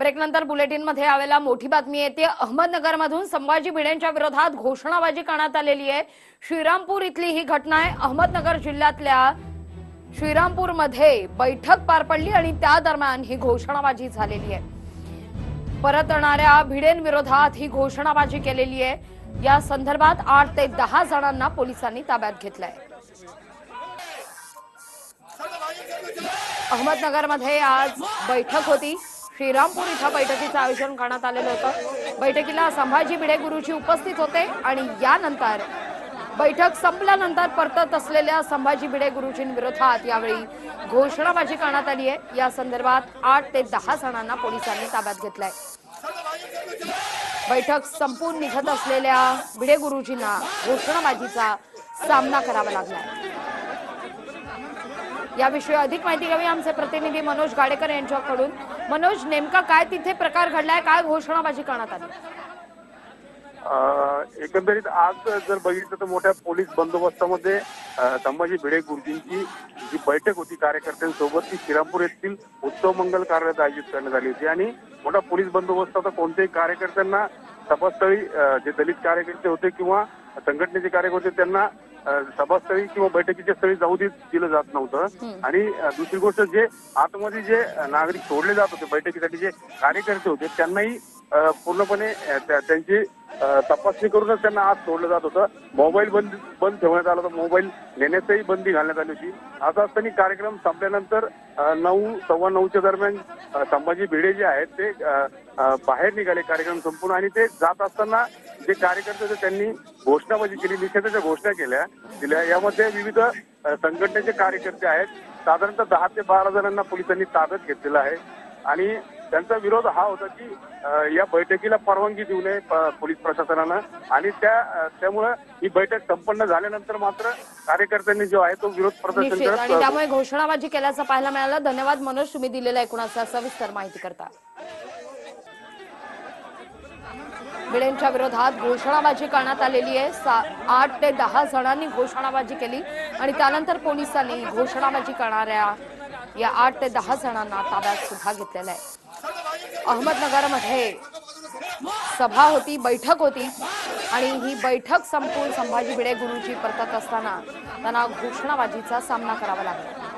Break नंतर bulletin मध्ये आलेला मोठी बातमी येते। अहमदनगरमधून संभाजी भिडेंच्या विरोधात घोषणाबाजी करण्यात आलेली आहे। श्रीरामपूर इथली ही घटना आहे। अहमदनगर जिल्ह्यातल्या श्रीरामपूरमध्ये बैठक पार पडली आणि त्या दरम्यान ही घोषणाबाजी झालेली आहे। परतणाऱ्या भिडेंविरोधात ही घोषणाबाजी केलेली आहे। या संदर्भात 8 ते 10 जणांना पोलिसांनी ताब्यात घेतलंय। अहमदनगरमध्ये आज बैठक होती। श्रीरामपूर इथं बैठकीचं आयोजन करण्यात आलेलं होतं। बैठकीला संभाजी भिडे गुरुजी उपस्थित होते आणि यानंतर बैठक संपल्यानंतर परतत असलेल्या संभाजी भिडे गुरुजींविरोधात यावेळी घोषणाबाजी करण्यात आली आहे। या संदर्भात 8 ते 10 जणांना पोलिसांनी ताब्यात घेतलंय। बैठक संपून निघत असलेल्या भिडे गुरुजींना घोषणाबाजीचा सामना करावा लागलाय। याविषयी अधिक माहिती घ्यावी आमचे प्रतिनिधी मनोज गाडेकर यांच्याकडून। मनोज, नेमका काय तिथे प्रकार घडलाय, काय घोषणाबाजी करण्यात आली? एकंदरीत आज जर बघितलं तर मोठ्या पोलीस बंदोबस्तामध्ये संभाजी भिडे गुरुजींची जी बैठक होती कार्यकर्त्यांसोबत ती श्रीरामपूर येथील उत्सव मंगल कार्यालयात आयोजित करण्यात आली होती आणि मोठा पोलीस बंदोबस्त होता। कोणत्याही कार्यकर्त्यांना सभास्थळी जे दलित कार्यकर्ते होते किंवा संघटनेचे कार्यकर्ते होते त्यांना सभास्थळी किंवा बैठकीच्या स्थळी जाऊ दिलं जात नव्हतं। आणि दुसरी गोष्ट, जे आतमध्ये जे नागरिक सोडले जात होते बैठकीसाठी, जे कार्यकर्ते होते त्यांनाही पूर्णपणे त्यांची तपासणी करूनच त्यांना आत सोडलं जात होतं। मोबाईल बंद ठेवण्यात आला होता, मोबाईल नेण्यासही बंदी घालण्यात आली होती। असं असताना कार्यक्रम संपल्यानंतर 9, सव्वा 9च्या दरम्यान संभाजी भिडे जे आहेत ते बाहेर निघाले कार्यक्रम संपून आणि ते जात असताना जे कार्यकर्ते होते त्यांनी घोषणाबाजी केली, निषेधाच्या घोषणा दिल्या। यामध्ये विविध संघटनेचे कार्यकर्ते आहेत। साधारणतः 10 ते 12 जणांना पोलिसांनी ताब्यात घेतलेलं आहे आणि त्यांचा विरोध हा होता की या बैठकीला परवानगी देऊ नये पोलीस प्रशासनानं आणि त्यामुळे ही बैठक संपन्न झाल्यानंतर मात्र कार्यकर्त्यांनी जो आहे तो विरोध प्रदर्शन करत आणि त्यामुळे घोषणाबाजी केल्याचं पाहायला मिळालं। धन्यवाद मनोज, तुम्ही दिलेल्या एकूणाचा सविस्तर माहिती करता। भिडेंच्या विरोधात घोषणाबाजी करण्यात आलेली आहे। 8 ते 10 जणांनी घोषणाबाजी केली आणि त्यानंतर पोलिसांनी घोषणाबाजी करणाऱ्या या 8 ते 10 जणांना ताब्यात सुद्धा घेतलेलं आहे। अहमदनगरमध्ये सभा होती, बैठक होती आणि ही बैठक संपून संभाजी भिडे गुरुजी परतत असताना त्यांना घोषणाबाजीचा सामना करावा लागला।